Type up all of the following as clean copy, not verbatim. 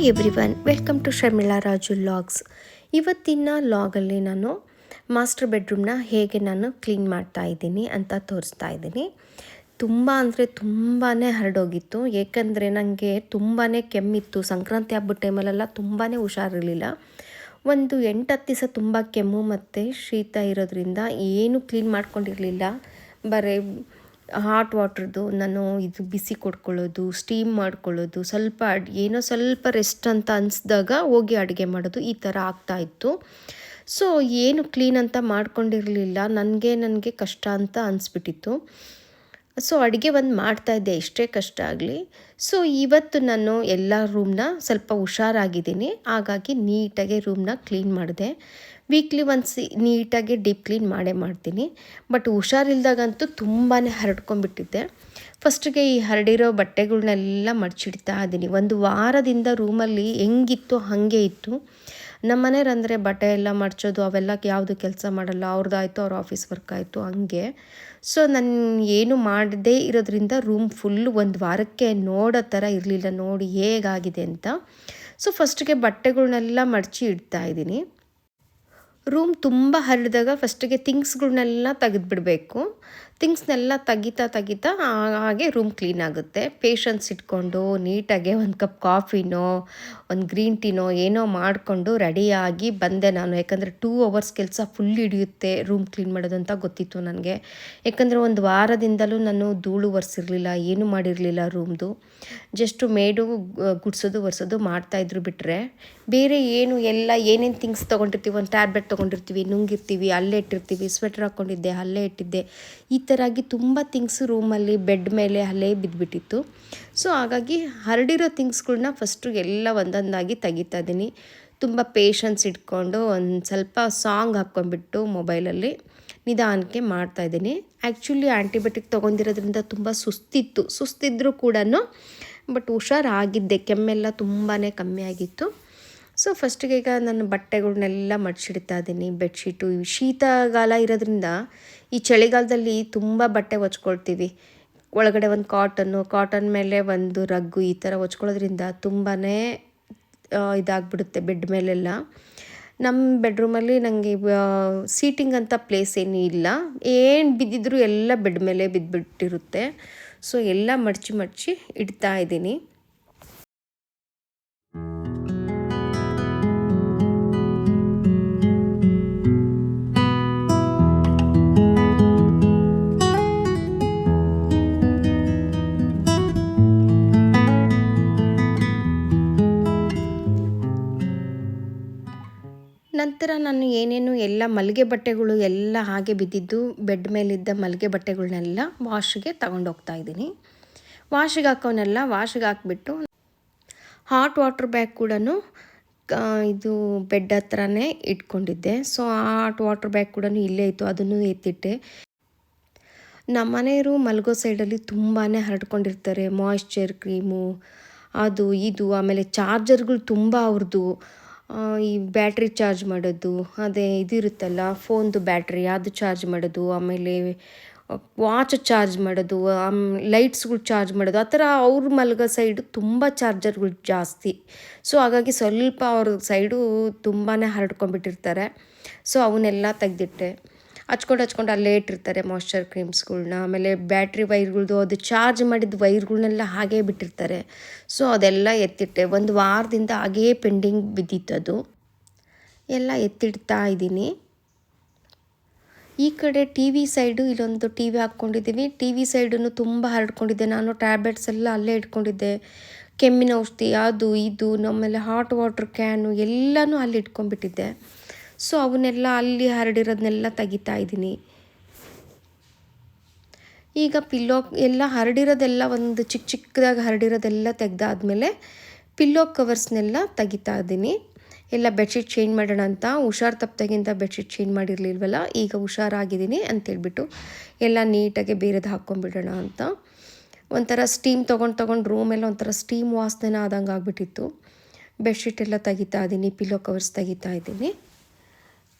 Everyone, welcome to Sharmila Raju logs. ಇವತ್ತಿನ ಲಾಗಲ್ಲಿ ನಾನು ಮಾಸ್ಟರ್ ಬೆಡ್ರೂಮ್ನ ಹೇಗೆ ನಾನು ಕ್ಲೀನ್ ಮಾಡ್ತಾ ಇದ್ದೀನಿ ಅಂತ ತೋರಿಸ್ತಾ ಇದ್ದೀನಿ. ತುಂಬ ಅಂದರೆ ತುಂಬಾ ಹರಡೋಗಿತ್ತು, ಏಕೆಂದರೆ ನನಗೆ ತುಂಬಾ ಕೆಮ್ಮಿತ್ತು. ಸಂಕ್ರಾಂತಿ ಹಬ್ಬದ ಟೈಮಲ್ಲೆಲ್ಲ ತುಂಬಾ ಹುಷಾರಿರಲಿಲ್ಲ. ಒಂದು 8-10 ದಿವಸ ತುಂಬ ಕೆಮ್ಮು ಮತ್ತು ಶೀತ ಇರೋದ್ರಿಂದ ಏನು ಕ್ಲೀನ್ ಮಾಡ್ಕೊಂಡಿರಲಿಲ್ಲ. ಬರೀ ಹಾಟ್ ವಾಟ್ರದ್ದು ನಾನು ಇದು ಬಿಸಿ ಕೊಡ್ಕೊಳ್ಳೋದು, ಸ್ಟೀಮ್ ಮಾಡ್ಕೊಳ್ಳೋದು, ಏನೋ ಸ್ವಲ್ಪ ರೆಸ್ಟ್ ಅಂತ ಅನಿಸ್ದಾಗ ಹೋಗಿ ಅಡುಗೆ ಮಾಡೋದು, ಈ ಥರ ಆಗ್ತಾಯಿತ್ತು. ಸೊ ಏನು ಕ್ಲೀನ್ ಅಂತ ಮಾಡ್ಕೊಂಡಿರಲಿಲ್ಲ. ನನಗೆ ಕಷ್ಟ ಅಂತ ಅನಿಸ್ಬಿಟ್ಟಿತ್ತು. ಸೊ ಅಡುಗೆ ಒಂದು ಮಾಡ್ತಾಯಿದ್ದೆ, ಎಷ್ಟೇ ಕಷ್ಟ ಆಗಲಿ. ಸೊ ಇವತ್ತು ನಾನು ಎಲ್ಲ ರೂಮ್ನ ಸ್ವಲ್ಪ ಹುಷಾರಾಗಿದ್ದೀನಿ, ಹಾಗಾಗಿ ನೀಟಾಗಿ ರೂಮ್ನ ಕ್ಲೀನ್ ಮಾಡಿದೆ. ವೀಕ್ಲಿ ಒನ್ಸ್ ನೀಟಾಗಿ ಡೀಪ್ ಕ್ಲೀನ್ ಮಾಡ್ತೀನಿ. ಬಟ್ ಹುಷಾರಿಲ್ದಾಗಂತೂ ತುಂಬಾ ಹರಡ್ಕೊಂಡ್ಬಿಟ್ಟಿದ್ದೆ. ಫಸ್ಟಿಗೆ ಈ ಹರಡಿರೋ ಬಟ್ಟೆಗಳ್ನೆಲ್ಲ ಮಡಚಿಡ್ತಾ ಇದ್ದೀನಿ. ಒಂದು ವಾರದಿಂದ ರೂಮಲ್ಲಿ ಹೆಂಗಿತ್ತು ಹಾಗೆ ಇತ್ತು. ನಮ್ಮ ಮನೆಯವ್ರಂದರೆ ಬಟ್ಟೆ ಎಲ್ಲ ಮಡಚೋದು ಅವೆಲ್ಲ ಯಾವುದು ಕೆಲಸ ಮಾಡಲ್ಲ, ಅವ್ರದ್ದಾಯಿತು ಅವ್ರ ಆಫೀಸ್ ವರ್ಕ್ ಆಯಿತು ಹಂಗೆ. ಸೊ ನಾನು ಏನು ಮಾಡದೇ ಇರೋದ್ರಿಂದ ರೂಮ್ ಫುಲ್ಲು ಒಂದು ವಾರಕ್ಕೆ ನೋಡೋ ಥರ ಇರಲಿಲ್ಲ, ನೋಡಿ ಹೇಗಾಗಿದೆ ಅಂತ. ಸೊ ಫಸ್ಟಿಗೆ ಬಟ್ಟೆಗಳ್ನೆಲ್ಲ ಮಡಚಿ ಇಡ್ತಾ ಇದ್ದೀನಿ. ರೂಮ್ ತುಂಬ ಹರಡಿದಾಗ ಫಸ್ಟಿಗೆ ಥಿಂಗ್ಸ್ಗಳನ್ನೆಲ್ಲ ತೆಗೆದುಬಿಡಬೇಕು. ಥಿಂಗ್ಸ್ನೆಲ್ಲ ತೆಗಿತಾ ಹಾಗೆ ರೂಮ್ ಕ್ಲೀನ್ ಆಗುತ್ತೆ. ಪೇಷನ್ಸ್ ಇಟ್ಕೊಂಡು ನೀಟಾಗೆ ಒಂದು ಕಪ್ ಕಾಫಿನೋ ಒಂದು ಗ್ರೀನ್ ಟೀನೋ ಏನೋ ಮಾಡಿಕೊಂಡು ರೆಡಿಯಾಗಿ ಬಂದೆ ನಾನು. ಯಾಕಂದರೆ 2 ಅವರ್ಸ್ ಕೆಲಸ ಫುಲ್ ಹಿಡಿಯುತ್ತೆ ರೂಮ್ ಕ್ಲೀನ್ ಮಾಡೋದು ಅಂತ ಗೊತ್ತಿತ್ತು ನನಗೆ. ಯಾಕಂದರೆ ಒಂದು ವಾರದಿಂದಲೂ ನಾನು ಧೂಳು ಒರೆಸಿರಲಿಲ್ಲ, ಏನೂ ಮಾಡಿರಲಿಲ್ಲ ರೂಮ್ದು. ಜಸ್ಟು ಮೇಡು ಗುಡಿಸೋದು ಒರೆಸೋದು ಮಾಡ್ತಾಯಿದ್ರು ಬಿಟ್ಟರೆ ಬೇರೆ ಏನೇನು ಥಿಂಗ್ಸ್ ತೊಗೊಂಡಿರ್ತೀವಿ, ಒಂದು ಟ್ಯಾಬ್ಲೆಟ್ ತೊಗೊಂಡಿರ್ತೀವಿ, ನುಂಗಿರ್ತೀವಿ, ಅಲ್ಲೇ ಇಟ್ಟಿರ್ತೀವಿ, ಸ್ವೆಟ್ರ್ ಹಾಕ್ಕೊಂಡಿದ್ದೆ ಅಲ್ಲೇ ಇಟ್ಟಿದ್ದೆ, ಈ ಥರಾಗಿ ತುಂಬ ಥಿಂಗ್ಸ್ ರೂಮಲ್ಲಿ ಬೆಡ್ ಮೇಲೆ ಅಲ್ಲೇ ಬಿದ್ದುಬಿಟ್ಟಿತ್ತು. ಸೊ ಹಾಗಾಗಿ ಹರಡಿರೋ ಥಿಂಗ್ಸ್ಗಳ್ನ ಫಸ್ಟು ಎಲ್ಲ ಒಂದೊಂದಾಗಿ ತೆಗಿತಾ ಇದ್ದೀನಿ. ತುಂಬ ಪೇಷನ್ಸ್ ಇಟ್ಕೊಂಡು ಒಂದು ಸ್ವಲ್ಪ ಸಾಂಗ್ ಹಾಕ್ಕೊಂಡ್ಬಿಟ್ಟು ಮೊಬೈಲಲ್ಲಿ ನಿಧಾನಕ್ಕೆ ಮಾಡ್ತಾಯಿದ್ದೀನಿ. ಆ್ಯಕ್ಚುಲಿ ಆ್ಯಂಟಿಬಯೋಟಿಕ್ ತೊಗೊಂಡಿರೋದ್ರಿಂದ ತುಂಬ ಸುಸ್ತಿದ್ರೂ ಕೂಡ ಬಟ್ ಹುಷಾರಾಗಿದ್ದೆ. ಕೆಮ್ಮೆಲ್ಲ ತುಂಬಾ ಕಮ್ಮಿ ಆಗಿತ್ತು. ಸೊ ಫಸ್ಟಿಗೆ ಈಗ ನಾನು ಬಟ್ಟೆಗಳ್ನೆಲ್ಲ ಮಡಚಿಡ್ತಾ ಇದ್ದೀನಿ. ಬೆಡ್ಶೀಟು ಶೀತಗಾಲ ಇರೋದ್ರಿಂದ ಈ ಚಳಿಗಾಲದಲ್ಲಿ ತುಂಬ ಬಟ್ಟೆ ಹೊಚ್ಕೊಳ್ತೀವಿ. ಒಳಗಡೆ ಒಂದು ಕಾಟನ್ ಮೇಲೆ ಒಂದು ರಗ್ಗು ಈ ಥರ ಹೊಚ್ಕೊಳ್ಳೋದ್ರಿಂದ ತುಂಬಾ ಇದಾಗ್ಬಿಡುತ್ತೆ ಬೆಡ್ ಮೇಲೆಲ್ಲ. ನಮ್ಮ ಬೆಡ್ರೂಮಲ್ಲಿ ನನಗೆ ಸೀಟಿಂಗ್ ಅಂತ ಪ್ಲೇಸ್ ಏನೂ ಇಲ್ಲ, ಏನು ಬಿದ್ದಿದ್ರು ಎಲ್ಲ ಬೆಡ್ ಮೇಲೆ ಬಿದ್ದುಬಿಟ್ಟಿರುತ್ತೆ. ಸೊ ಎಲ್ಲ ಮಡಚಿ ಇಡ್ತಾ ಇದ್ದೀನಿ. ನಂತರ ನಾನು ಏನೇನು ಎಲ್ಲ ಮಲ್ಲಿಗೆ ಬಟ್ಟೆಗಳು ಎಲ್ಲ ಹಾಗೆ ಬಿದ್ದಿದ್ದು ಬೆಡ್ ಮೇಲಿದ್ದ ಮಲ್ಲಿಗೆ ಬಟ್ಟೆಗಳನ್ನೆಲ್ಲ ವಾಶಿಗೆ ತಗೊಂಡೋಗ್ತಾ ಇದ್ದೀನಿ. ವಾಶಿಗೆ ಹಾಕ್ಬಿಟ್ಟು ಹಾಟ್ ವಾಟರ್ ಬ್ಯಾಗ್ ಕೂಡ ಇದು ಬೆಡ್ ಹತ್ರನೇ ಇಟ್ಕೊಂಡಿದ್ದೆ. ಸೊ ಆ ಹಾಟ್ ವಾಟರ್ ಬ್ಯಾಗ್ ಕೂಡ ಇಲ್ಲೇ ಇತ್ತು, ಅದನ್ನು ಎತ್ತಿಟ್ಟೆ. ನಮ್ಮ ಮನೆಯವರು ಮಲಗೋ ಸೈಡಲ್ಲಿ ತುಂಬಾ ಹರಡ್ಕೊಂಡಿರ್ತಾರೆ. ಮಾಯಿಶ್ಚರ್ ಕ್ರೀಮು ಅದು ಇದು, ಆಮೇಲೆ ಚಾರ್ಜರ್ಗಳು ತುಂಬ ಅವ್ರದ್ದು. ಈ ಬ್ಯಾಟ್ರಿ ಚಾರ್ಜ್ ಮಾಡೋದು, ಅದೇ ಇದಿರುತ್ತಲ್ಲ ಫೋನ್ದು ಬ್ಯಾಟ್ರಿ ಅದು ಚಾರ್ಜ್ ಮಾಡೋದು, ಆಮೇಲೆ ವಾಚ್ ಚಾರ್ಜ್ ಮಾಡೋದು, ಲೈಟ್ಸ್ಗಳು ಚಾರ್ಜ್ ಮಾಡೋದು, ಆ ಥರ ಅವ್ರ ಮಲಗೋ ಸೈಡು ತುಂಬ ಚಾರ್ಜರ್ಗಳು ಜಾಸ್ತಿ. ಸೊ ಹಾಗಾಗಿ ಸ್ವಲ್ಪ ಅವ್ರ ಸೈಡು ತುಂಬಾ ಹರಡ್ಕೊಂಡ್ಬಿಟ್ಟಿರ್ತಾರೆ. ಸೊ ಅವನ್ನೆಲ್ಲ ತೆಗೆದಿಟ್ಟೆ. ಹಚ್ಕೊಂಡು ಅಲ್ಲೇ ಇಟ್ಟಿರ್ತಾರೆ ಮಾಯ್ಶ್ಚರ್ ಕ್ರೀಮ್ಸ್ಗಳ್ನ. ಆಮೇಲೆ ಬ್ಯಾಟ್ರಿ ವೈರ್ಗಳ್ದು ಅದು ಚಾರ್ಜ್ ಮಾಡಿದ ವೈರ್ಗಳ್ನೆಲ್ಲ ಹಾಗೇ ಬಿಟ್ಟಿರ್ತಾರೆ. ಸೊ ಅದೆಲ್ಲ ಎತ್ತಿಟ್ಟೆ. ಒಂದು ವಾರದಿಂದ ಹಾಗೇ ಪೆಂಡಿಂಗ್ ಬಿದ್ದಿತ್ತದು, ಎಲ್ಲ ಎತ್ತಿಡ್ತಾ ಇದ್ದೀನಿ. ಈ ಕಡೆ ಟಿ ವಿ ಸೈಡು ಇಲ್ಲೊಂದು ಟಿ ವಿ ಹಾಕ್ಕೊಂಡಿದ್ದೀವಿ. ಟಿ ವಿ ಸೈಡನ್ನು ತುಂಬ ಹರಡ್ಕೊಂಡಿದ್ದೆ ನಾನು. ಟ್ಯಾಬ್ಲೆಟ್ಸ್ ಎಲ್ಲ ಅಲ್ಲೇ ಇಟ್ಕೊಂಡಿದ್ದೆ, ಕೆಮ್ಮಿನ ಔಷಧಿ ಅದು ಇದು, ಆಮೇಲೆ ಹಾಟ್ ವಾಟ್ರ್ ಕ್ಯಾನು ಎಲ್ಲನೂ ಅಲ್ಲಿ ಇಟ್ಕೊಂಡ್ಬಿಟ್ಟಿದ್ದೆ. ಸೊ ಅವನ್ನೆಲ್ಲ ಅಲ್ಲಿ ಹರಡಿರೋದನ್ನೆಲ್ಲ ತೆಗಿತಾ ಇದ್ದೀನಿ. ಈಗ ಪಿಲ್ಲೋ ಎಲ್ಲ ಹರಡಿರೋದೆಲ್ಲ ಒಂದು ಚಿಕ್ಕದಾಗಿ ಹರಡಿರೋದೆಲ್ಲ ತೆಗೆದಾದ್ಮೇಲೆ ಪಿಲ್ಲೋ ಕವರ್ಸ್ನೆಲ್ಲ ತೆಗಿತಾ ಇದ್ದೀನಿ. ಎಲ್ಲ ಬೆಡ್ಶೀಟ್ ಚೇಂಜ್ ಮಾಡೋಣ ಅಂತ. ಹುಷಾರು ತಪ್ಪದಾಗಿಂದ ಬೆಡ್ಶೀಟ್ ಚೇಂಜ್ ಮಾಡಿರಲಿಲ್ವಲ್ಲ, ಈಗ ಹುಷಾರಾಗಿದ್ದೀನಿ ಅಂತೇಳ್ಬಿಟ್ಟು ಎಲ್ಲ ನೀಟಾಗಿ ಬೇರೆದು ಹಾಕ್ಕೊಂಡ್ಬಿಡೋಣ ಅಂತ. ಒಂಥರ ಸ್ಟೀಮ್ ತೊಗೊಂಡು ರೂಮೆಲ್ಲ ಒಂಥರ ಸ್ಟೀಮ್ ವಾಸನೆ ಆದಂಗೆ ಆಗಿಬಿಟ್ಟಿತ್ತು. ಬೆಡ್ಶೀಟ್ ಎಲ್ಲ ತೆಗಿತಾ ಇದ್ದೀನಿ, ಪಿಲ್ಲೋ ಕವರ್ಸ್ ತೆಗಿತಾ ಇದ್ದೀನಿ.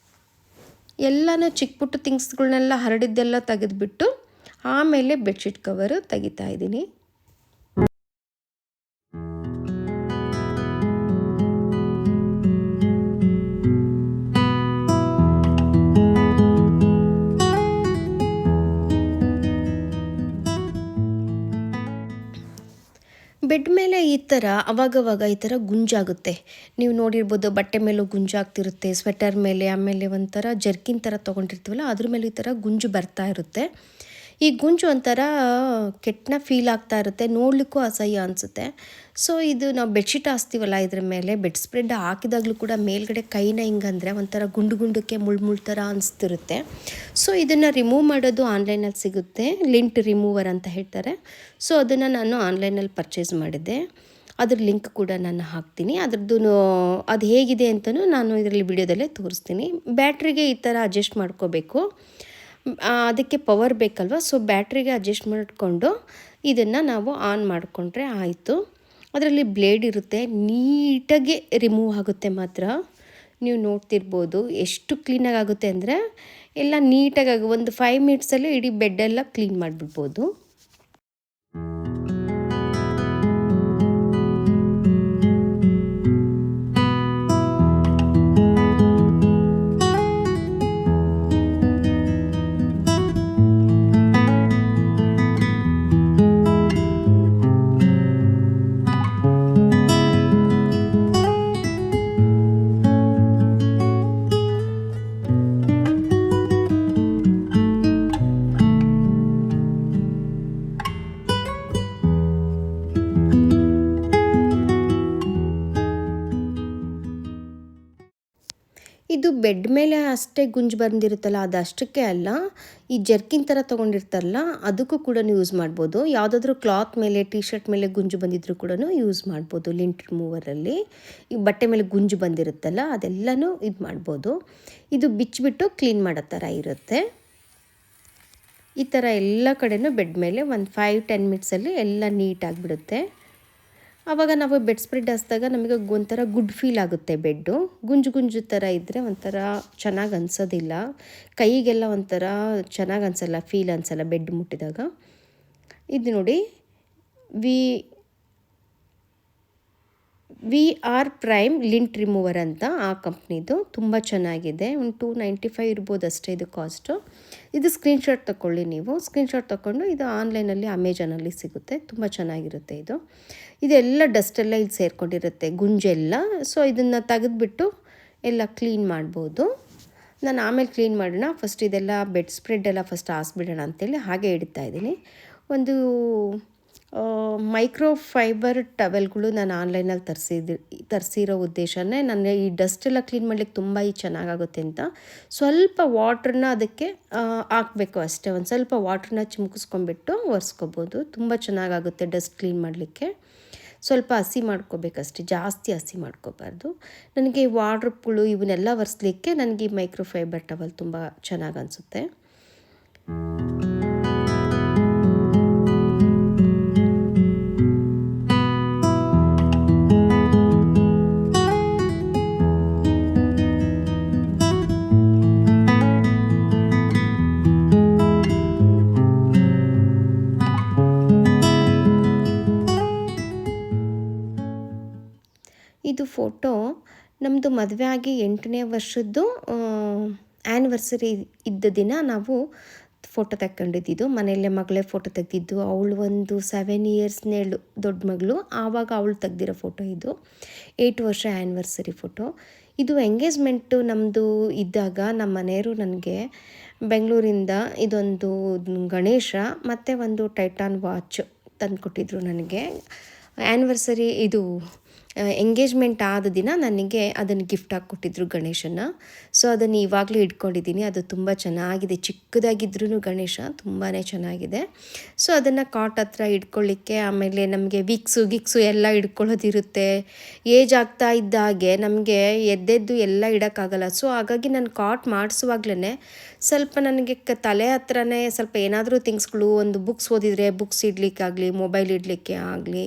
ಎಲ್ಲನೂ ಚಿಕ್ಕ ಪುಟ್ಟ ಥಿಂಗ್ಸ್ಗಳನ್ನೆಲ್ಲ ಹರಡಿದ್ದೆಲ್ಲ ತೆಗೆದುಬಿಟ್ಟು ಆಮೇಲೆ ಬೆಡ್ಶೀಟ್ ಕವರು ತೆಗಿತಾ ಇದ್ದೀನಿ. ಬೆಡ್ ಮೇಲೆ ಈ ಥರ ಅವಾಗವಾಗ ಈ ಥರ ಗುಂಜಾಗುತ್ತೆ. ನೀವು ನೋಡಿರ್ಬೋದು, ಬಟ್ಟೆ ಮೇಲೂ ಗುಂಜಾಗ್ತಿರುತ್ತೆ, ಸ್ವೆಟರ್ ಮೇಲೆ, ಆಮೇಲೆ ಒಂಥರ ಜರ್ಕಿನ್ ಥರ ತೊಗೊಂಡಿರ್ತೀವಲ್ಲ ಅದ್ರ ಮೇಲೆ ಈ ಥರ ಗುಂಜು ಬರ್ತಾ ಇರುತ್ತೆ. ಈ ಗುಂಜು ಒಂಥರ ಕೆಟ್ಟನ ಫೀಲ್ ಆಗ್ತಾ ಇರುತ್ತೆ, ನೋಡಲಿಕ್ಕೂ ಅಸಹ್ಯ ಅನಿಸುತ್ತೆ. ಸೊ ಇದು ನಾವು ಬೆಡ್ಶೀಟ್ ಹಾಸ್ತೀವಲ್ಲ, ಇದ್ರ ಮೇಲೆ ಬೆಡ್ ಸ್ಪ್ರೆಡ್ ಹಾಕಿದಾಗಲೂ ಕೂಡ ಮೇಲ್ಗಡೆ ಕೈನ ಹಿಂಗಂದರೆ ಒಂಥರ ಗುಂಡು ಮುಳ್ಳು ಥರ ಅನಿಸ್ತಿರುತ್ತೆ. ಸೊ ಇದನ್ನು ರಿಮೂವ್ ಮಾಡೋದು ಆನ್ಲೈನಲ್ಲಿ ಸಿಗುತ್ತೆ, ಲಿಂಟ್ ರಿಮೂವರ್ ಅಂತ ಹೇಳ್ತಾರೆ. ಸೊ ಅದನ್ನು ನಾನು ಆನ್ಲೈನಲ್ಲಿ ಪರ್ಚೇಸ್ ಮಾಡಿದ್ದೆ. ಅದ್ರ ಲಿಂಕ್ ಕೂಡ ನಾನು ಹಾಕ್ತೀನಿ. ಅದ್ರದ್ದು ಅದು ಹೇಗಿದೆ ಅಂತಲೂ ನಾನು ಇದರಲ್ಲಿ ವಿಡಿಯೋದಲ್ಲೇ ತೋರಿಸ್ತೀನಿ. ಬ್ಯಾಟ್ರಿಗೆ ಈ ಥರ ಅಡ್ಜಸ್ಟ್ ಮಾಡ್ಕೋಬೇಕು, ಅದಕ್ಕೆ ಪವರ್ ಬೇಕಲ್ವ. ಸೊ ಬ್ಯಾಟ್ರಿಗೆ ಅಡ್ಜಸ್ಟ್ ಮಾಡಿಕೊಂಡು ಇದನ್ನು ನಾವು ಆನ್ ಮಾಡಿಕೊಂಡ್ರೆ ಆಯಿತು. ಅದರಲ್ಲಿ ಬ್ಲೇಡ್ ಇರುತ್ತೆ, ನೀಟಾಗಿ ರಿಮೂವ್ ಆಗುತ್ತೆ ಮಾತ್ರ. ನೀವು ನೋಡ್ತಿರ್ಬೋದು ಎಷ್ಟು ಕ್ಲೀನಾಗಿ ಆಗುತ್ತೆ ಅಂದರೆ ಎಲ್ಲ ನೀಟಾಗಿ ಒಂದು 5 ಮಿನಿಟ್ಸಲ್ಲಿ ಇಡೀ ಬೆಡ್ಡೆಲ್ಲ ಕ್ಲೀನ್ ಮಾಡಿಬಿಡ್ಬೋದು. ಇದು ಬೆಡ್ ಮೇಲೆ ಅಷ್ಟೇ ಗುಂಜು ಬಂದಿರುತ್ತಲ್ಲ, ಅದು ಅಷ್ಟಕ್ಕೆ ಅಲ್ಲ, ಈ ಜರ್ಕಿನ್ ಥರ ತೊಗೊಂಡಿರ್ತಾರಲ್ಲ ಅದಕ್ಕೂ ಕೂಡ ಯೂಸ್ ಮಾಡ್ಬೋದು. ಯಾವುದಾದ್ರೂ ಕ್ಲಾತ್ ಮೇಲೆ, ಟಿ ಶರ್ಟ್ ಮೇಲೆ ಗುಂಜು ಬಂದಿದ್ರೂ ಕೂಡ ಯೂಸ್ ಮಾಡ್ಬೋದು. ಲಿಂಟ್ ರಿಮೂವರಲ್ಲಿ ಈ ಬಟ್ಟೆ ಮೇಲೆ ಗುಂಜು ಬಂದಿರುತ್ತಲ್ಲ ಅದೆಲ್ಲನೂ ಇದು ಮಾಡ್ಬೋದು. ಇದು ಬಿಚ್ಚಿಬಿಟ್ಟು ಕ್ಲೀನ್ ಮಾಡೋ ಥರ ಇರುತ್ತೆ. ಈ ಥರ ಎಲ್ಲ ಕಡೆನೂ ಬೆಡ್ ಮೇಲೆ ಒಂದು 5-10 ಮಿನಿಟ್ಸಲ್ಲಿ ಎಲ್ಲ ನೀಟಾಗಿಬಿಡುತ್ತೆ. ಆವಾಗ ನಾವು ಬೆಡ್ ಸ್ಪ್ರೆಡ್ ಹಾಸಿದಾಗ ನಮಗೆ ಒಂಥರ ಗುಡ್ ಫೀಲ್ ಆಗುತ್ತೆ. ಬೆಡ್ಡು ಗುಂಜು ಥರ ಇದ್ದರೆ ಒಂಥರ ಚೆನ್ನಾಗಿ ಅನಿಸೋದಿಲ್ಲ, ಕೈಗೆಲ್ಲ ಒಂಥರ ಚೆನ್ನಾಗಿ ಅನಿಸಲ್ಲ, ಫೀಲ್ ಅನಿಸಲ್ಲ ಬೆಡ್ ಮುಟ್ಟಿದಾಗ. ಇದು ನೋಡಿ, ವಿ ಆರ್ ಪ್ರೈಮ್ ಲಿಂಟ್ ರಿಮೂವರ್ ಅಂತ ಆ ಕಂಪ್ನಿದು. ತುಂಬ ಚೆನ್ನಾಗಿದೆ. ಒಂದು 295 ಇರ್ಬೋದು ಅಷ್ಟೇ ಇದು ಕಾಸ್ಟು. ಇದು ಸ್ಕ್ರೀನ್ಶಾಟ್ ತೊಗೊಳ್ಳಿ ನೀವು. ಸ್ಕ್ರೀನ್ಶಾಟ್ ತೊಗೊಂಡು ಇದು ಆನ್ಲೈನಲ್ಲಿ ಅಮೆಜಾನಲ್ಲಿ ಸಿಗುತ್ತೆ. ತುಂಬ ಚೆನ್ನಾಗಿರುತ್ತೆ ಇದು. ಇದೆಲ್ಲ ಡಸ್ಟೆಲ್ಲ ಇಲ್ಲಿ ಸೇರಿಕೊಂಡಿರುತ್ತೆ, ಗುಂಜೆಲ್ಲ. ಸೊ ಇದನ್ನು ತೆಗೆದುಬಿಟ್ಟು ಎಲ್ಲ ಕ್ಲೀನ್ ಮಾಡ್ಬೋದು. ನಾನು ಆಮೇಲೆ ಕ್ಲೀನ್ ಮಾಡೋಣ, ಫಸ್ಟ್ ಇದೆಲ್ಲ ಬೆಡ್ ಸ್ಪ್ರೆಡ್ ಎಲ್ಲ ಫಸ್ಟ್ ಹಾಸ್ಬಿಡೋಣ ಅಂತೇಳಿ ಹಾಗೆ ಇಡ್ತಾಯಿದ್ದೀನಿ. ಒಂದು ಮೈಕ್ರೋ ಫೈಬರ್ ಟವೆಲ್ಗಳು ನಾನು ಆನ್ಲೈನಲ್ಲಿ ತರಿಸಿರೋ ಉದ್ದೇಶನೇ ನನಗೆ ಈ ಡಸ್ಟೆಲ್ಲ ಕ್ಲೀನ್ ಮಾಡಲಿಕ್ಕೆ ತುಂಬ ಚೆನ್ನಾಗಾಗುತ್ತೆ ಅಂತ. ಸ್ವಲ್ಪ ವಾಟ್ರನ್ನ ಅದಕ್ಕೆ ಹಾಕಬೇಕು ಅಷ್ಟೇ, ಒಂದು ಸ್ವಲ್ಪ ವಾಟ್ರನ್ನ ಚಿಮುಕಿಸ್ಕೊಂಡ್ಬಿಟ್ಟು ಒರೆಸ್ಕೊಬೋದು. ತುಂಬ ಚೆನ್ನಾಗಾಗುತ್ತೆ ಡಸ್ಟ್ ಕ್ಲೀನ್ ಮಾಡಲಿಕ್ಕೆ. ಸ್ವಲ್ಪ ಹಸಿ ಮಾಡ್ಕೋಬೇಕಷ್ಟೆ, ಜಾಸ್ತಿ ಹಸಿ ಮಾಡ್ಕೋಬಾರ್ದು. ನನಗೆ ವಾರ್ಡ್ರೋಬ್ಗಳು ಇವನ್ನೆಲ್ಲ ಒರೆಸ್ಲಿಕ್ಕೆ ನನಗೆ ಈ ಮೈಕ್ರೋ ಫೈಬರ್ ಟವಲ್ ತುಂಬ ಚೆನ್ನಾಗಿ ಅನಿಸುತ್ತೆ. ಇದು ಫೋಟೋ ನಮ್ಮದು ಮದುವೆ ಆಗಿ 8ನೇ ವರ್ಷದ್ದು ಆ್ಯನಿವರ್ಸರಿ ಇದ್ದ ದಿನ ನಾವು ಫೋಟೋ ತಗೊಂಡಿದ್ದು. ಮನೆಯಲ್ಲೇ ಮಗಳೇ ಫೋಟೋ ತೆಗೆದಿದ್ದು. ಅವಳು ಒಂದು 7 ಇಯರ್ಸ್ನೇಳು ದೊಡ್ಡ ಮಗಳು, ಆವಾಗ ಅವಳು ತೆಗ್ದಿರೋ ಫೋಟೋ ಇದು. 8 ವರ್ಷ ಆ್ಯನಿವರ್ಸರಿ ಫೋಟೋ ಇದು. ಎಂಗೇಜ್ಮೆಂಟು ನಮ್ಮದು ಇದ್ದಾಗ ನಮ್ಮ ಮನೆಯವರು ನನಗೆ ಬೆಂಗಳೂರಿಂದ ಇದೊಂದು ಗಣೇಶ ಮತ್ತು ಒಂದು ಟೈಟಾನ್ ವಾಚ್ ತಂದುಕೊಟ್ಟಿದ್ರು ನನಗೆ. ಆ್ಯನಿವರ್ಸರಿ ಇದು ಎಂಗೇಜ್ಮೆಂಟ್ ಆದ ದಿನ ನನಗೆ ಅದನ್ನು ಗಿಫ್ಟಾಗಿ ಕೊಟ್ಟಿದ್ರು, ಗಣೇಶನ. ಸೊ ಅದನ್ನು ಇವಾಗಲೂ ಇಟ್ಕೊಂಡಿದ್ದೀನಿ. ಅದು ತುಂಬ ಚೆನ್ನಾಗಿದೆ, ಚಿಕ್ಕದಾಗಿದ್ರೂ ಗಣೇಶ ತುಂಬಾ ಚೆನ್ನಾಗಿದೆ. ಸೊ ಅದನ್ನು ಕಾಟ್ ಹತ್ರ ಇಟ್ಕೊಳ್ಳಿಕ್ಕೆ, ಆಮೇಲೆ ನಮಗೆ ವಿಕ್ಸು ಎಲ್ಲ ಇಟ್ಕೊಳ್ಳೋದಿರುತ್ತೆ. ಏಜ್ ಆಗ್ತಾ ಇದ್ದ ಹಾಗೆ ನಮಗೆ ಎದ್ದೆದ್ದು ಎಲ್ಲ ಇಡೋಕ್ಕಾಗಲ್ಲ. ಸೊ ಹಾಗಾಗಿ ನಾನು ಕಾಟ್ ಮಾಡಿಸುವಾಗ್ಲೇ ಸ್ವಲ್ಪ ನನಗೆ ತಲೆ ಹತ್ರನೇ ಸ್ವಲ್ಪ ಏನಾದರೂ ಥಿಂಗ್ಸ್ಗಳು, ಒಂದು ಬುಕ್ಸ್ ಓದಿದರೆ ಬುಕ್ಸ್ ಇಡಲಿಕ್ಕಾಗಲಿ, ಮೊಬೈಲ್ ಇಡಲಿಕ್ಕೆ ಆಗಲಿ,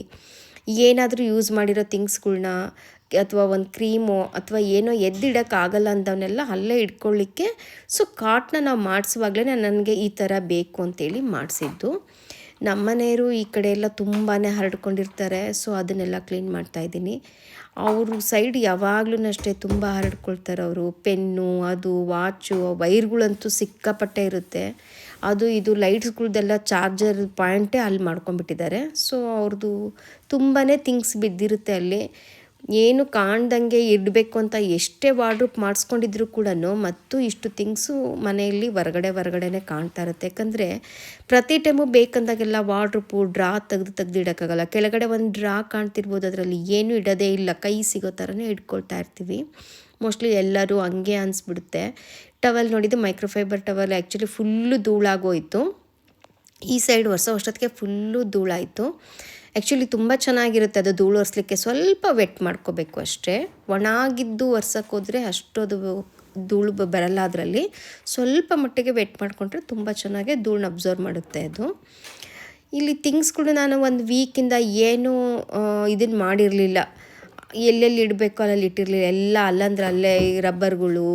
ಏನಾದರೂ ಯೂಸ್ ಮಾಡಿರೋ ಥಿಂಗ್ಸ್ಗಳ್ನ ಅಥವಾ ಒಂದು ಕ್ರೀಮು ಅಥವಾ ಏನೋ ಎದ್ದಿಡೋಕ್ಕಾಗಲ್ಲ ಅಂಥವನ್ನೆಲ್ಲ ಅಲ್ಲೇ ಇಟ್ಕೊಳ್ಳಿಕ್ಕೆ. ಸೊ ಕಾಟನ್ನ ನಾವು ಮಾಡಿಸುವಾಗಲೇ ನನಗೆ ಈ ಥರ ಬೇಕು ಅಂತೇಳಿ ಮಾಡಿಸಿದ್ದು. ನಮ್ಮನೆಯವರು ಈ ಕಡೆ ಎಲ್ಲ ತುಂಬಾ ಹರಡ್ಕೊಂಡಿರ್ತಾರೆ. ಸೊ ಅದನ್ನೆಲ್ಲ ಕ್ಲೀನ್ ಮಾಡ್ತಾಯಿದ್ದೀನಿ. ಅವರು ಸೈಡ್ ಯಾವಾಗ್ಲೂ ಅಷ್ಟೇ ತುಂಬ ಹರಡ್ಕೊಳ್ತಾರೆ ಅವರು. ಪೆನ್ನು, ಅದು ವಾಚು, ವೈರ್ಗಳಂತೂ ಸಿಕ್ಕಾಪಟ್ಟೆ ಇರುತ್ತೆ. ಅದು ಇದು ಲೈಟ್ಸ್ಗಳ್ದೆಲ್ಲ ಚಾರ್ಜರ್ ಪಾಯಿಂಟೇ ಅಲ್ಲಿ ಮಾಡ್ಕೊಂಡ್ಬಿಟ್ಟಿದ್ದಾರೆ. ಸೊ ಅವ್ರದ್ದು ತುಂಬಾ ಥಿಂಗ್ಸ್ ಬಿದ್ದಿರುತ್ತೆ ಅಲ್ಲಿ. ಏನು ಕಾಣ್ದಂಗೆ ಇಡಬೇಕು ಅಂತ ಎಷ್ಟೇ ವಾರ್ಡ್ರೋಬ್ ಮಾಡಿಸ್ಕೊಂಡಿದ್ರು ಕೂಡ ಮತ್ತು ಇಷ್ಟು ಥಿಂಗ್ಸು ಮನೆಯಲ್ಲಿ ಹೊರಗಡೆನೇ ಕಾಣ್ತಾ ಇರುತ್ತೆ. ಯಾಕಂದರೆ ಪ್ರತಿ ಟೈಮು ಬೇಕಂದಾಗೆಲ್ಲ ವಾರ್ಡ್ರೋಬು ಡ್ರಾ ತೆಗ್ದು ಇಡೋಕ್ಕಾಗಲ್ಲ. ಕೆಳಗಡೆ ಒಂದು ಡ್ರಾ ಕಾಣ್ತಿರ್ಬೋದು, ಅದರಲ್ಲಿ ಏನೂ ಇಡೋದೇ ಇಲ್ಲ, ಕೈ ಸಿಗೋ ಥರನೇ ಇಟ್ಕೊಳ್ತಾ ಇರ್ತೀವಿ. ಮೋಸ್ಟ್ಲಿ ಎಲ್ಲರೂ ಹಂಗೆ ಅನಿಸ್ಬಿಡುತ್ತೆ. ಟವಲ್ ನೋಡಿದ್ದು ಮೈಕ್ರೋಫೈಬರ್ ಟವಲ್ ಆ್ಯಕ್ಚುಲಿ ಫುಲ್ಲು ಧೂಳಾಗೋಯಿತು. ಈ ಸೈಡ್ ವರ್ಷದೊತ್ತಿಗೆ ಫುಲ್ಲು ಧೂಳಾಯಿತು. ಆ್ಯಕ್ಚುಲಿ ತುಂಬ ಚೆನ್ನಾಗಿರುತ್ತೆ ಅದು ಧೂಳು ಒರೆಸ್ಲಿಕ್ಕೆ. ಸ್ವಲ್ಪ ವೆಟ್ ಮಾಡ್ಕೋಬೇಕು ಅಷ್ಟೇ. ಒಣಗಿದ್ದು ಒರ್ಸೋಕ್ಕೆ ಹೋದರೆ ಅಷ್ಟೊಂದು ಧೂಳು ಬರಲ್ಲ. ಅದರಲ್ಲಿ ಸ್ವಲ್ಪ ಮಟ್ಟಿಗೆ ವೆಟ್ ಮಾಡಿಕೊಂಡ್ರೆ ತುಂಬ ಚೆನ್ನಾಗಿ ಧೂಳನ್ನ ಅಬ್ಸರ್ವ್ ಮಾಡುತ್ತೆ ಅದು. ಇಲ್ಲಿ ಥಿಂಗ್ಸ್ಗಳು ನಾನು ಒಂದು ವೀಕಿಂದ ಏನೂ ಇದನ್ನು ಮಾಡಿರಲಿಲ್ಲ. ಎಲ್ಲೆಲ್ಲಿ ಇಡಬೇಕು ಅಲ್ಲಲ್ಲಿ ಇಟ್ಟಿರಲಿಲ್ಲ. ಎಲ್ಲ ಅಲ್ಲಂದ್ರೆ ಅಲ್ಲೇ ರಬ್ಬರ್ಗಳು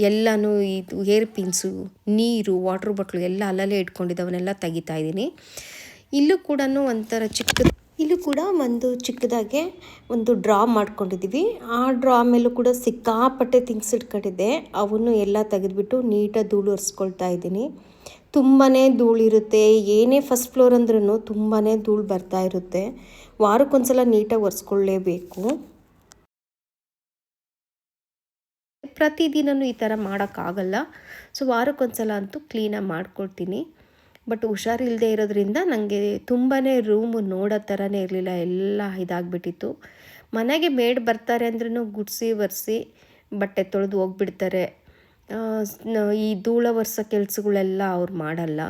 ಎಲ್ಲನೂ, ಇದು ಹೇರ್ ಪಿನ್ಸು, ನೀರು, ವಾಟ್ರ್ ಬಾಟ್ಲು ಎಲ್ಲ ಅಲ್ಲಲ್ಲೇ ಇಟ್ಕೊಂಡಿದ್ದವನ್ನೆಲ್ಲ ತೆಗಿತಾ ಇದ್ದೀನಿ. ಇಲ್ಲೂ ಕೂಡ ಇಲ್ಲೂ ಕೂಡ ಒಂದು ಚಿಕ್ಕದಾಗೆ ಒಂದು ಡ್ರಾ ಮಾಡ್ಕೊಂಡಿದ್ದೀವಿ. ಆ ಡ್ರಾ ಮೇಲೂ ಕೂಡ ಸಿಕ್ಕಾಪಟ್ಟೆ ಥಿಂಗ್ಸ್ ಇಟ್ಕೊಂಡಿದ್ದೆ. ಅವನ್ನು ಎಲ್ಲ ತೆಗೆದುಬಿಟ್ಟು ನೀಟಾಗಿ ಧೂಳು ಒರೆಸ್ಕೊಳ್ತಾ ಇದ್ದೀನಿ. ತುಂಬಾ ಧೂಳಿರುತ್ತೆ. ಏನೇ ಫಸ್ಟ್ ಫ್ಲೋರ್ ಅಂದ್ರೂ ತುಂಬಾ ಧೂಳು ಬರ್ತಾ ಇರುತ್ತೆ. ವಾರಕ್ಕೊಂದ್ಸಲ ನೀಟಾಗಿ ಒರೆಸ್ಕೊಳ್ಳೇಬೇಕು. ಪ್ರತಿದಿನವೂ ಈ ಥರ ಮಾಡೋಕ್ಕಾಗಲ್ಲ. ಸೊ ವಾರಕ್ಕೊಂದ್ಸಲ ಅಂತೂ ಕ್ಲೀನಾಗಿ ಮಾಡ್ಕೊಳ್ತೀನಿ. ಬಟ್ ಹುಷಾರಿಲ್ಲದೆ ಇರೋದ್ರಿಂದ ನನಗೆ ತುಂಬಾ ರೂಮು ನೋಡೋ ಥರನೇ ಇರಲಿಲ್ಲ. ಎಲ್ಲ ಇದಾಗ್ಬಿಟ್ಟಿತ್ತು. ಮನೆಗೆ ಮೇಡ್ ಬರ್ತಾರೆ ಅಂದ್ರೂ ಗುಡಿಸಿ ಒರೆಸಿ ಬಟ್ಟೆ ತೊಳೆದು ಹೋಗ್ಬಿಡ್ತಾರೆ. ಈ ಧೂಳ ಒರೆಸೋ ಕೆಲಸಗಳೆಲ್ಲ ಅವ್ರು ಮಾಡಲ್ಲ.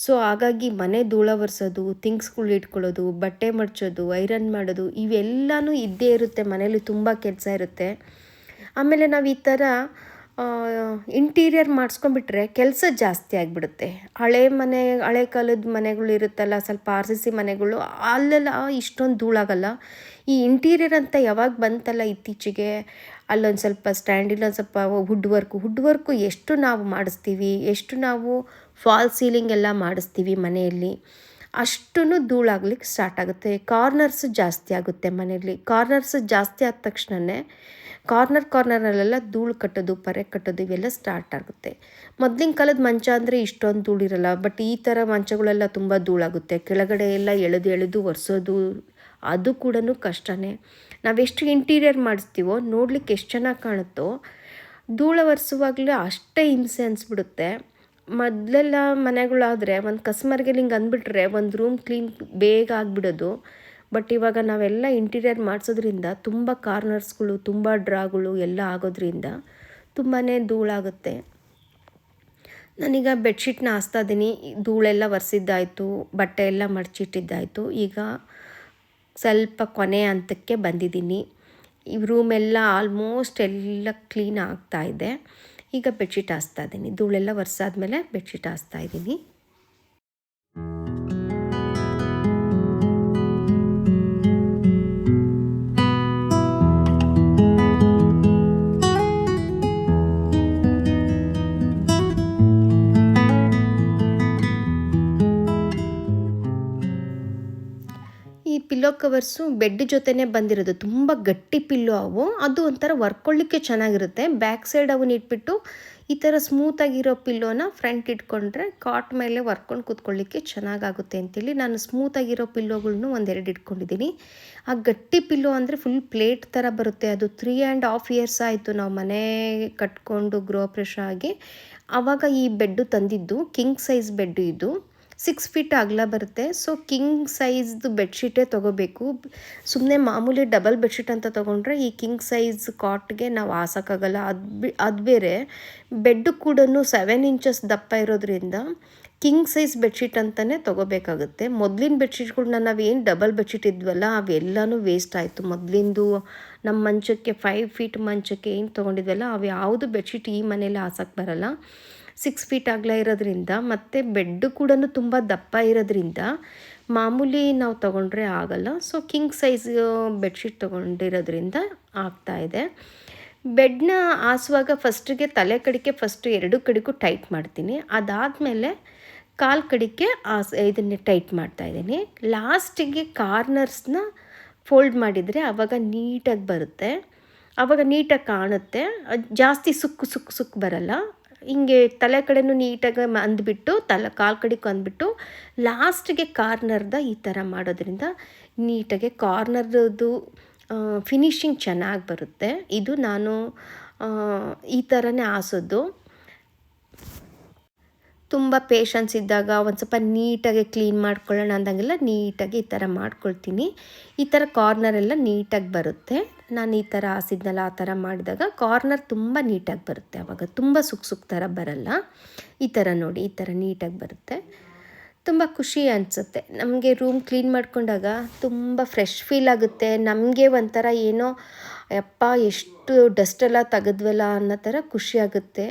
ಸೊ ಹಾಗಾಗಿ ಮನೆ ಧೂಳ ಒರೆಸೋದು, ಥಿಂಗ್ಸ್ಗಳು ಇಟ್ಕೊಳ್ಳೋದು, ಬಟ್ಟೆ ಮಡ್ಚೋದು, ಐರನ್ ಮಾಡೋದು ಇವೆಲ್ಲನೂ ಇದ್ದೇ ಇರುತ್ತೆ. ಮನೇಲಿ ತುಂಬ ಕೆಲಸ ಇರುತ್ತೆ. ಆಮೇಲೆ ನಾವು ಈ ಥರ ಇಂಟೀರಿಯರ್ ಮಾಡಿಸ್ಕೊಂಡ್ಬಿಟ್ರೆ ಕೆಲಸ ಜಾಸ್ತಿ ಆಗಿಬಿಡುತ್ತೆ. ಹಳೆ ಕಾಲದ ಮನೆಗಳು ಇರುತ್ತಲ್ಲ, ಸ್ವಲ್ಪ RCC ಮನೆಗಳು, ಅಲ್ಲೆಲ್ಲ ಇಷ್ಟೊಂದು ಧೂಳಾಗಲ್ಲ. ಈ ಇಂಟೀರಿಯರ್ ಅಂತ ಯಾವಾಗ ಬಂತಲ್ಲ ಇತ್ತೀಚೆಗೆ, ಅಲ್ಲೊಂದು ಸ್ವಲ್ಪ ಸ್ಟ್ಯಾಂಡಿಲ್ ಒಂದು ಸ್ವಲ್ಪ ವುಡ್ ವರ್ಕು ಎಷ್ಟು ನಾವು ಮಾಡಿಸ್ತೀವಿ, ಎಷ್ಟು ನಾವು ಫಾಲ್ ಸೀಲಿಂಗ್ ಎಲ್ಲ ಮಾಡಿಸ್ತೀವಿ ಮನೆಯಲ್ಲಿ, ಅಷ್ಟೂ ಧೂಳಾಗ್ಲಿಕ್ಕೆ ಸ್ಟಾರ್ಟ್ ಆಗುತ್ತೆ. ಕಾರ್ನರ್ಸ್ ಜಾಸ್ತಿ ಆಗುತ್ತೆ ಮನೆಯಲ್ಲಿ. ಕಾರ್ನರ್ಸ್ ಜಾಸ್ತಿ ಆದ ತಕ್ಷಣವೇ ಕಾರ್ನರಲ್ಲೆಲ್ಲ ಧೂಳು ಕಟ್ಟೋದು, ಪರೆ ಕಟ್ಟೋದು ಇವೆಲ್ಲ ಸ್ಟಾರ್ಟ್ ಆಗುತ್ತೆ. ಮೊದಲಿನ ಕಾಲದ ಮಂಚ ಅಂದರೆ ಇಷ್ಟೊಂದು ಧೂಳಿರಲ್ಲ. ಬಟ್ ಈ ಥರ ಮಂಚಗಳೆಲ್ಲ ತುಂಬ ಧೂಳಾಗುತ್ತೆ. ಕೆಳಗಡೆ ಎಲ್ಲ ಎಳೆದು ಒರೆಸೋದು ಅದು ಕೂಡ ಕಷ್ಟನೇ. ನಾವೆಷ್ಟು ಇಂಟೀರಿಯರ್ ಮಾಡಿಸ್ತೀವೋ ನೋಡ್ಲಿಕ್ಕೆ ಎಷ್ಟು ಚೆನ್ನಾಗಿ ಕಾಣುತ್ತೋ, ಧೂಳು ಒರೆಸುವಾಗಲೇ ಅಷ್ಟೇ ಹಿಂಸೆ ಅನಿಸ್ಬಿಡುತ್ತೆ. ಮೊದಲೆಲ್ಲ ಮನೆಗಳಾದರೆ ಒಂದು ಕಸ್ಟಮರ್ಗೆ ಹಿಂಗೆ ಅಂದ್ಬಿಟ್ರೆ ಒಂದು ರೂಮ್ ಕ್ಲೀನ್ ಬೇಗ ಆಗಿಬಿಡೋದು. ಬಟ್ ಇವಾಗ ನಾವೆಲ್ಲ ಇಂಟೀರಿಯರ್ ಮಾಡಿಸೋದ್ರಿಂದ ತುಂಬ ಕಾರ್ನರ್ಸ್ಗಳು, ತುಂಬ ಡ್ರಾಗಳು ಎಲ್ಲ ಆಗೋದ್ರಿಂದ ತುಂಬಾ ಧೂಳಾಗುತ್ತೆ. ನಾನೀಗ ಬೆಡ್ಶೀಟ್ನ ಹಾಸ್ತಾ ಇದ್ದೀನಿ. ಧೂಳೆಲ್ಲ ಒರೆಸಿದ್ದಾಯಿತು, ಬಟ್ಟೆ ಎಲ್ಲ ಮಡಚಿಟ್ಟಿದ್ದಾಯಿತು. ಈಗ ಸ್ವಲ್ಪ ಕೊನೆ ಹಂತಕ್ಕೆ ಬಂದಿದ್ದೀನಿ. ಈ ರೂಮೆಲ್ಲ ಆಲ್ಮೋಸ್ಟ್ ಎಲ್ಲ ಕ್ಲೀನ್ ಆಗ್ತಾಯಿದೆ. ಈಗ ಬೆಡ್ಶೀಟ್ ಹಾಸ್ತಾ ಇದ್ದೀನಿ. ಧೂಳೆಲ್ಲ ಒರೆಸಾದ್ಮೇಲೆ ಬೆಡ್ಶೀಟ್ ಹಾಸ್ತಾ ಇದ್ದೀನಿ. ಈ ಪಿಲ್ಲೋ ಕವರ್ಸು ಬೆಡ್ ಜೊತೆನೇ ಬಂದಿರೋದು. ತುಂಬ ಗಟ್ಟಿ ಪಿಲ್ಲೋ ಅವು. ಅದು ಒಂಥರ ವರ್ಕೊಳ್ಳಿಕ್ಕೆ ಚೆನ್ನಾಗಿರುತ್ತೆ. ಬ್ಯಾಕ್ ಸೈಡ್ ಅವನ್ನ ಇಟ್ಬಿಟ್ಟು ಈ ಥರ ಸ್ಮೂತಾಗಿರೋ ಪಿಲ್ಲೋನ ಫ್ರಂಟ್ ಇಟ್ಕೊಂಡ್ರೆ ಕಾಟ್ ಮೇಲೆ ವರ್ಕೊಂಡು ಕೂತ್ಕೊಳ್ಳಿಕ್ಕೆ ಚೆನ್ನಾಗಾಗುತ್ತೆ ಅಂತೇಳಿ ನಾನು ಸ್ಮೂತಾಗಿರೋ ಪಿಲ್ಲೋಗಳ್ನು ಒಂದೆರಡು ಇಟ್ಕೊಂಡಿದ್ದೀನಿ. ಆ ಗಟ್ಟಿ ಪಿಲ್ಲೋ ಅಂದರೆ ಫುಲ್ ಪ್ಲೇಟ್ ಥರ ಬರುತ್ತೆ. ಅದು 3.5 years ಆಯಿತು ನಾವು ಮನೆ ಕಟ್ಕೊಂಡು ಗೃಹಪ್ರವೇಶ ಆಗಿ. ಆವಾಗ ಈ ಬೆಡ್ಡು ತಂದಿದ್ದು ಕಿಂಗ್ ಸೈಜ್ ಬೆಡ್ಡು. ಇದು 6 feet ಅಗಲ ಬರುತ್ತೆ. ಸೊ ಕಿಂಗ್ ಸೈಜ್ದು ಬೆಡ್ಶೀಟೇ ತೊಗೋಬೇಕು. ಸುಮ್ಮನೆ ಮಾಮೂಲಿ ಡಬಲ್ ಬೆಡ್ಶೀಟ್ ಅಂತ ತೊಗೊಂಡ್ರೆ ಈ ಕಿಂಗ್ ಸೈಜ್ ಕಾಟ್ಗೆ ನಾವು ಹಾಸೋಕ್ಕಾಗಲ್ಲ. ಅದು ಬೇರೆ ಬೆಡ್ಡು ಕೂಡ 7 inches ದಪ್ಪ ಇರೋದ್ರಿಂದ ಕಿಂಗ್ ಸೈಜ್ ಬೆಡ್ಶೀಟ್ ಅಂತಲೇ ತೊಗೋಬೇಕಾಗುತ್ತೆ. ಮೊದಲಿನ ಬೆಡ್ಶೀಟ್ಗಳನ್ನ ನಾವೇನು ಡಬಲ್ ಬೆಡ್ಶೀಟ್ ಇದ್ವಲ್ಲ ಅವೆಲ್ಲನೂ ವೇಸ್ಟ್ ಆಯಿತು. ಮೊದಲಿಂದು ನಮ್ಮ ಮಂಚಕ್ಕೆ 5 feet ಮಂಚಕ್ಕೆ ಏನು ತೊಗೊಂಡಿದ್ವಲ್ಲ ಅವು ಯಾವುದು ಬೆಡ್ಶೀಟ್ ಈ ಮನೇಲಿ ಹಾಸೋಕ್ಕೆ ಬರಲ್ಲ. 6 feet ಅಗಲ ಇರೋದ್ರಿಂದ, ಮತ್ತು ಬೆಡ್ಡು ಕೂಡ ತುಂಬ ದಪ್ಪ ಇರೋದ್ರಿಂದ ಮಾಮೂಲಿ ನಾವು ತೊಗೊಂಡ್ರೆ ಆಗಲ್ಲ. ಸೊ ಕಿಂಗ್ ಸೈಜ್ ಬೆಡ್ಶೀಟ್ ತೊಗೊಂಡಿರೋದ್ರಿಂದ ಆಗ್ತಾಯಿದೆ. ಬೆಡ್ನ ಹಾಸುವಾಗ ಫಸ್ಟಿಗೆ ತಲೆ ಕಡೆಗೆ ಫಸ್ಟು 2 ಕಡೆಗೂ ಟೈಟ್ ಮಾಡ್ತೀನಿ. ಅದಾದಮೇಲೆ ಕಾಲು ಕಡೆಗೆ ಇದನ್ನೇ ಟೈಟ್ ಮಾಡ್ತಾಯಿದ್ದೀನಿ. ಲಾಸ್ಟಿಗೆ ಕಾರ್ನರ್ಸ್ನ ಫೋಲ್ಡ್ ಮಾಡಿದರೆ ಆವಾಗ ನೀಟಾಗಿ ಬರುತ್ತೆ, ಆವಾಗ ನೀಟಾಗಿ ಕಾಣುತ್ತೆ. ಜಾಸ್ತಿ ಸುಕ್ಕು ಸುಕ್ಕು ಸುಕ್ಕು ಬರಲ್ಲ. ಹಿಂಗೆ ತಲೆ ಕಡೆನೂ ನೀಟಾಗಿ ಅಂದ್ಬಿಟ್ಟು ಕಾಲು ಕಡೆಗೂ ಅಂದ್ಬಿಟ್ಟು ಲಾಸ್ಟಿಗೆ ಕಾರ್ನರ್ದ ಈ ಥರ ಮಾಡೋದ್ರಿಂದ ನೀಟಾಗಿ ಕಾರ್ನರ್ದು ಫಿನಿಶಿಂಗ್ ಚೆನ್ನಾಗಿ ಬರುತ್ತೆ. ಇದು ನಾನು ಈ ಥರನೇ ಹಾಸೋದು. ತುಂಬ ಪೇಷನ್ಸ್ ಇದ್ದಾಗ ಒಂದು ಸ್ವಲ್ಪ ನೀಟಾಗಿ ಕ್ಲೀನ್ ಮಾಡ್ಕೊಳ್ಳೋಣ ಅಂದಂಗೆಲ್ಲ ನೀಟಾಗಿ ಈ ಥರ ಮಾಡ್ಕೊಳ್ತೀನಿ. ಈ ಥರ ಕಾರ್ನರೆಲ್ಲ ನೀಟಾಗಿ ಬರುತ್ತೆ. ನಾನು ಈ ಥರ ಹಾಸಿದ್ನಲ್ಲ ಆ ಥರ ಮಾಡಿದಾಗ ಕಾರ್ನರ್ ತುಂಬ ನೀಟಾಗಿ ಬರುತ್ತೆ. ಆವಾಗ ತುಂಬ ಸುಕ್ ಥರ ಬರಲ್ಲ. ಈ ಥರ ನೋಡಿ, ಈ ಥರ ನೀಟಾಗಿ ಬರುತ್ತೆ. ತುಂಬ ಖುಷಿ ಅನಿಸುತ್ತೆ ನಮಗೆ. ರೂಮ್ ಕ್ಲೀನ್ ಮಾಡ್ಕೊಂಡಾಗ ತುಂಬ ಫ್ರೆಶ್ ಫೀಲ್ ಆಗುತ್ತೆ. ನಮಗೆ ಒಂಥರ ಏನೋ ಯಪ್ಪ ಎಷ್ಟು ಡಸ್ಟೆಲ್ಲ ತೆಗೆದ್ವಲ್ಲ ಅನ್ನೋ ಥರ ಖುಷಿ ಆಗುತ್ತೆ.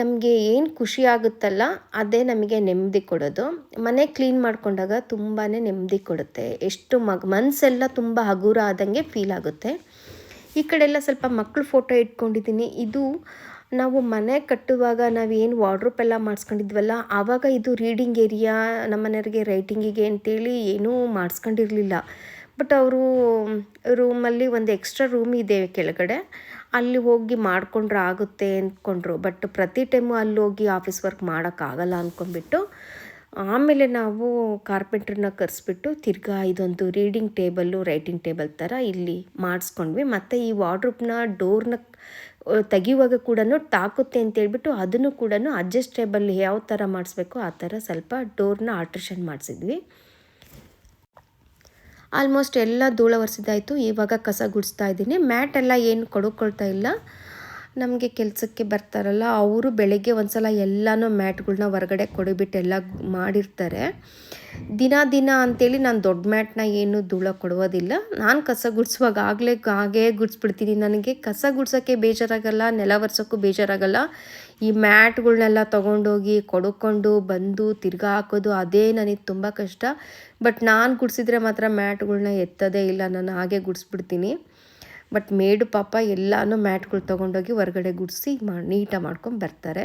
ನಮಗೆ ಏನು ಖುಷಿ ಆಗುತ್ತಲ್ಲ ಅದೇ ನಮಗೆ ನೆಮ್ಮದಿ ಕೊಡೋದು. ಮನೆ ಕ್ಲೀನ್ ಮಾಡ್ಕೊಂಡಾಗ ತುಂಬಾ ನೆಮ್ಮದಿ ಕೊಡುತ್ತೆ. ಎಷ್ಟು ಮನಸ್ಸೆಲ್ಲ ತುಂಬ ಹಗುರ ಆದಂಗೆ ಫೀಲ್ ಆಗುತ್ತೆ. ಈ ಕಡೆ ಎಲ್ಲ ಸ್ವಲ್ಪ ಮಕ್ಕಳು ಫೋಟೋ ಇಟ್ಕೊಂಡಿದ್ದೀನಿ. ಇದು ನಾವು ಮನೆ ಕಟ್ಟುವಾಗ ನಾವೇನು ವಾರ್ಡ್ರೋಬ್ ಎಲ್ಲ ಮಾಡಿಸ್ಕೊಂಡಿದ್ವಲ್ಲ, ಆವಾಗ ಇದು ರೀಡಿಂಗ್ ಏರಿಯಾ ನಮ್ಮ ಮನೆಯವ್ರಿಗೆ ರೈಟಿಂಗಿಗೆ ಅಂತೇಳಿ ಏನೂ ಮಾಡಿಸ್ಕೊಂಡಿರಲಿಲ್ಲ. ಬಟ್ ಅವರು ರೂಮಲ್ಲಿ ಒಂದು ಎಕ್ಸ್ಟ್ರಾ ರೂಮ್ ಇದೆ ಕೆಳಗಡೆ, ಅಲ್ಲಿ ಹೋಗಿ ಮಾಡಿಕೊಂಡ್ರೆ ಆಗುತ್ತೆ ಅಂದ್ಕೊಂಡ್ರು. ಬಟ್ ಪ್ರತಿ ಟೈಮು ಅಲ್ಲಿ ಹೋಗಿ ಆಫೀಸ್ ವರ್ಕ್ ಮಾಡೋಕ್ಕಾಗಲ್ಲ ಅಂದ್ಕೊಂಡ್ಬಿಟ್ಟು ಆಮೇಲೆ ನಾವು ಕಾರ್ಪೆಂಟ್ರನ್ನ ಕರೆಸ್ಬಿಟ್ಟು ತಿರ್ಗಾ ಇದೊಂದು ರೀಡಿಂಗ್ ಟೇಬಲ್ಲು ರೈಟಿಂಗ್ ಟೇಬಲ್ ಥರ ಇಲ್ಲಿ ಮಾಡಿಸ್ಕೊಂಡ್ವಿ. ಮತ್ತು ಈ ವಾರ್ಡ್ರೋಬ್ನ ಡೋರ್ನ ತೆಗಿಯುವಾಗ ಕೂಡ ತಾಕುತ್ತೆ ಅಂತೇಳ್ಬಿಟ್ಟು ಅದನ್ನು ಕೂಡ ಅಡ್ಜಸ್ಟೇಬಲ್ ಯಾವ ಥರ ಮಾಡಿಸ್ಬೇಕು ಆ ಥರ ಸ್ವಲ್ಪ ಡೋರ್ನ ಆಲ್ಟ್ರೇಷನ್ ಮಾಡಿಸಿದ್ವಿ. ಆಲ್ಮೋಸ್ಟ್ ಎಲ್ಲ ಧೂಳು ಒರೆಸಿದ್ದಾಯಿತು. ಇವಾಗ ಕಸ ಗುಡಿಸ್ತಾ ಇದ್ದೀನಿ. ಮ್ಯಾಟೆಲ್ಲ ಏನು ಕೊಡ್ಕೊಳ್ತಾ ಇಲ್ಲ. ನಮಗೆ ಕೆಲಸಕ್ಕೆ ಬರ್ತಾರಲ್ಲ ಅವರು ಬೆಳಗ್ಗೆ ಒಂದು ಸಲ ಎಲ್ಲನೂ ಮ್ಯಾಟ್ಗಳ್ನ ಹೊರಗಡೆ ಕೊಡಿಬಿಟ್ಟು ಎಲ್ಲ ಮಾಡಿರ್ತಾರೆ. ದಿನ ಅಂಥೇಳಿ ನಾನು ದೊಡ್ಡ ಮ್ಯಾಟ್ನ ಏನು ಧೂಳ ಕೊಡುವುದಿಲ್ಲ. ನಾನು ಕಸ ಗುಡಿಸುವಾಗ ಹಾಗೇ ಗುಡಿಸ್ಬಿಡ್ತೀನಿ. ನನಗೆ ಕಸ ಗುಡ್ಸೋಕ್ಕೆ ಬೇಜಾರಾಗಲ್ಲ, ನೆಲ ಒರೆಸೋಕ್ಕೂ ಬೇಜಾರಾಗಲ್ಲ. ಈ ಮ್ಯಾಟ್ಗಳ್ನೆಲ್ಲ ತೊಗೊಂಡೋಗಿ ಕೊಡ್ಕೊಂಡು ಬಂದು ತಿರ್ಗಾ ಹಾಕೋದು ಅದೇ ನನಗೆ ತುಂಬ ಕಷ್ಟ. ಬಟ್ ನಾನು ಗುಡಿಸಿದ್ರೆ ಮಾತ್ರ ಮ್ಯಾಟ್ಗಳ್ನ ಎತ್ತೋದೇ ಇಲ್ಲ, ನಾನು ಹಾಗೆ ಗುಡಿಸ್ಬಿಡ್ತೀನಿ. ಬಟ್ ಮೇಡು ಪಾಪ ಎಲ್ಲನೂ ಮ್ಯಾಟ್ಗಳು ತೊಗೊಂಡೋಗಿ ಹೊರಗಡೆ ಗುಡಿಸಿ ನೀಟಾಗಿ ಮಾಡ್ಕೊಂಡು ಬರ್ತಾರೆ.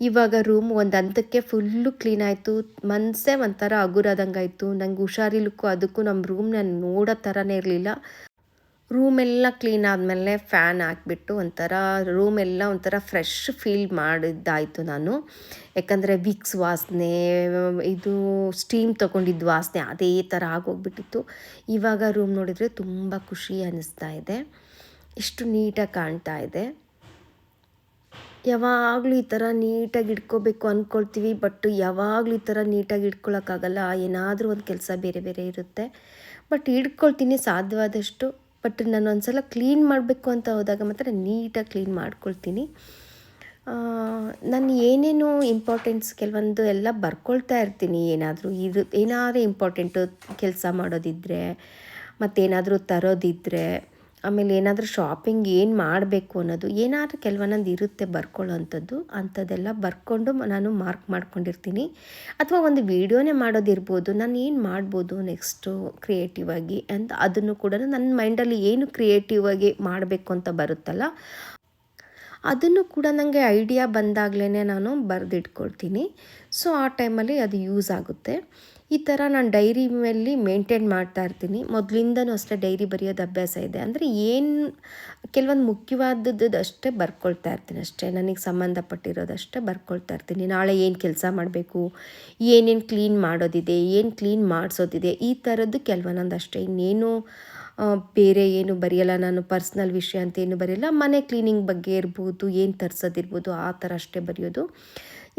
ಇವಾಗ ರೂಮ್ ಒಂದು ಹಂತಕ್ಕೆ ಫುಲ್ಲು ಕ್ಲೀನ್ ಆಯಿತು. ಮನಸ್ಸೇ ಒಂಥರ ಹಗುರಾದಂಗೆ ಆಯಿತು. ನಂಗೆ ಹುಷಾರಿಲ್ಲಕ್ಕೂ ಅದಕ್ಕೂ ನಮ್ಮ ರೂಮ್ನ ನೋಡೋ ಥರನೇ ಇರಲಿಲ್ಲ. ರೂಮೆಲ್ಲ ಕ್ಲೀನ್ ಆದಮೇಲೆ ಫ್ಯಾನ್ ಹಾಕ್ಬಿಟ್ಟು ರೂಮೆಲ್ಲ ಒಂಥರ ಫ್ರೆಶ್ ಫೀಲ್ ಮಾಡಿದ್ದಾಯಿತು ನಾನು. ಯಾಕಂದರೆ ವಿಕ್ಸ್ ವಾಸನೆ, ಇದು ಸ್ಟೀಮ್ ತೊಗೊಂಡಿದ್ದು ವಾಸನೆ ಅದೇ ಥರ ಆಗೋಗ್ಬಿಟ್ಟಿತ್ತು. ಇವಾಗ ರೂಮ್ ನೋಡಿದರೆ ತುಂಬ ಖುಷಿ ಅನ್ನಿಸ್ತಾ ಇದೆ. ಎಷ್ಟು ನೀಟಾಗಿ ಕಾಣ್ತಾ ಇದೆ. ಯಾವಾಗಲೂ ಈ ಥರ ನೀಟಾಗಿ ಇಟ್ಕೋಬೇಕು ಅಂದ್ಕೊಳ್ತೀವಿ. ಬಟ್ ಯಾವಾಗಲೂ ಈ ಥರ ನೀಟಾಗಿ ಇಟ್ಕೊಳ್ಳೋಕ್ಕಾಗಲ್ಲ. ಏನಾದರೂ ಒಂದು ಕೆಲಸ ಬೇರೆ ಇರುತ್ತೆ. ಬಟ್ ಇಟ್ಕೊಳ್ತೀನಿ ಸಾಧ್ಯವಾದಷ್ಟು. ಬಟ್ ನಾನು ಒಂದು ಸಲ ಕ್ಲೀನ್ ಮಾಡಬೇಕು ಅಂತ ಹೋದಾಗ ಮಾತ್ರ ನೀಟಾಗಿ ಕ್ಲೀನ್ ಮಾಡ್ಕೊಳ್ತೀನಿ. ನಾನು ಏನೇನು ಇಂಪಾರ್ಟೆನ್ಸ್ ಕೆಲವೊಂದು ಎಲ್ಲ ಬರ್ಕೊಳ್ತಾ ಇರ್ತೀನಿ. ಏನಾದರೂ ಇಂಪಾರ್ಟೆಂಟು ಕೆಲಸ ಮಾಡೋದಿದ್ದರೆ, ಮತ್ತೇನಾದರೂ ತರೋದಿದ್ದರೆ, ಆಮೇಲೆ ಏನಾದರೂ ಶಾಪಿಂಗ್ ಏನು ಮಾಡಬೇಕು ಅನ್ನೋದು ಏನಾದರೂ ಕೆಲವೊಂದೊಂದು ಇರುತ್ತೆ ಬರ್ಕೊಳ್ಳೋ ಅಂಥದ್ದೆಲ್ಲ ಬರ್ಕೊಂಡು ನಾನು ಮಾರ್ಕ್ ಮಾಡ್ಕೊಂಡಿರ್ತೀನಿ. ಅಥವಾ ಒಂದು ವೀಡಿಯೋನೇ ಮಾಡೋದಿರ್ಬೋದು, ನಾನು ಏನು ಮಾಡ್ಬೋದು ನೆಕ್ಸ್ಟು ಕ್ರಿಯೇಟಿವ್ ಆಗಿ ಅಂತ ಅದನ್ನು ಕೂಡ ನನ್ನ ಮೈಂಡಲ್ಲಿ ಏನು ಕ್ರಿಯೇಟಿವ್ ಆಗಿ ಮಾಡಬೇಕು ಅಂತ ಬರುತ್ತಲ್ಲ ಅದನ್ನು ಕೂಡ ನನಗೆ ಐಡಿಯಾ ಬಂದಾಗಲೇ ನಾನು ಬರೆದಿಟ್ಕೊಳ್ತೀನಿ. ಸೊ ಆ ಟೈಮಲ್ಲಿ ಅದು ಯೂಸ್ ಆಗುತ್ತೆ. ಈ ಥರ ನಾನು ಡೈರಿ ಮೇಲೆ ಮೇಂಟೈನ್ ಮಾಡ್ತಾ ಇರ್ತೀನಿ. ಮೊದಲಿಂದನೂ ಅಷ್ಟೇ ಡೈರಿ ಬರೆಯೋದು ಅಭ್ಯಾಸ ಇದೆ. ಅಂದರೆ ಏನು ಕೆಲವೊಂದು ಮುಖ್ಯವಾದದ್ದು ಅಷ್ಟೇ ಬರ್ಕೊಳ್ತಾ ಇರ್ತೀನಿ ಅಷ್ಟೇ. ನನಗೆ ಸಂಬಂಧಪಟ್ಟಿರೋದಷ್ಟೇ ಬರ್ಕೊಳ್ತಾ ಇರ್ತೀನಿ. ನಾಳೆ ಏನು ಕೆಲಸ ಮಾಡಬೇಕು, ಏನೇನು ಕ್ಲೀನ್ ಮಾಡೋದಿದೆ, ಏನು ಕ್ಲೀನ್ ಮಾಡಿಸೋದಿದೆ, ಈ ಥರದ್ದು ಕೆಲವೊಂದೊಂದು ಅಷ್ಟೇ. ಇನ್ನೇನು ಬೇರೆ ಏನು ಬರೆಯಲ್ಲ ನಾನು. ಪರ್ಸ್ನಲ್ ವಿಷಯ ಅಂತ ಏನು ಬರೆಯಲ್ಲ. ಮನೆ ಕ್ಲೀನಿಂಗ್ ಬಗ್ಗೆ ಇರ್ಬೋದು, ಏನು ತರಿಸೋದಿರ್ಬೋದು ಆ ಥರ ಅಷ್ಟೇ ಬರೆಯೋದು.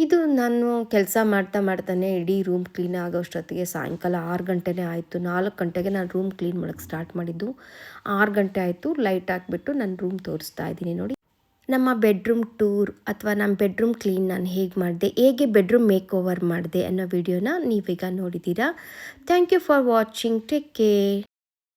ಇದು ನಾನು ಕೆಲಸ ಮಾಡ್ತಾನೆ ಇಡೀ ರೂಮ್ ಕ್ಲೀನ್ ಆಗೋಷ್ಟೊತ್ತಿಗೆ ಸಾಯಂಕಾಲ 6 ಗಂಟೆನೇ ಆಯಿತು. 4 ಗಂಟೆಗೆ ನಾನು ರೂಮ್ ಕ್ಲೀನ್ ಮಾಡೋಕ್ಕೆ ಸ್ಟಾರ್ಟ್ ಮಾಡಿದ್ದು. 6 ಗಂಟೆ ಆಯಿತು. ಲೈಟ್ ಹಾಕ್ಬಿಟ್ಟು ನಾನು ರೂಮ್ ತೋರಿಸ್ತಾ ಇದ್ದೀನಿ ನೋಡಿ. ನಮ್ಮ ಬೆಡ್ರೂಮ್ ಟೂರ್ ಅಥವಾ ನಮ್ಮ ಬೆಡ್ರೂಮ್ ಕ್ಲೀನ್ ನಾನು ಹೇಗೆ ಬೆಡ್ರೂಮ್ ಮೇಕ್ ಓವರ್ ಮಾಡಿದೆ ಅನ್ನೋ ವಿಡಿಯೋನ ನೀವೀಗ ನೋಡಿದ್ದೀರಾ. Thank you for watching. Take care.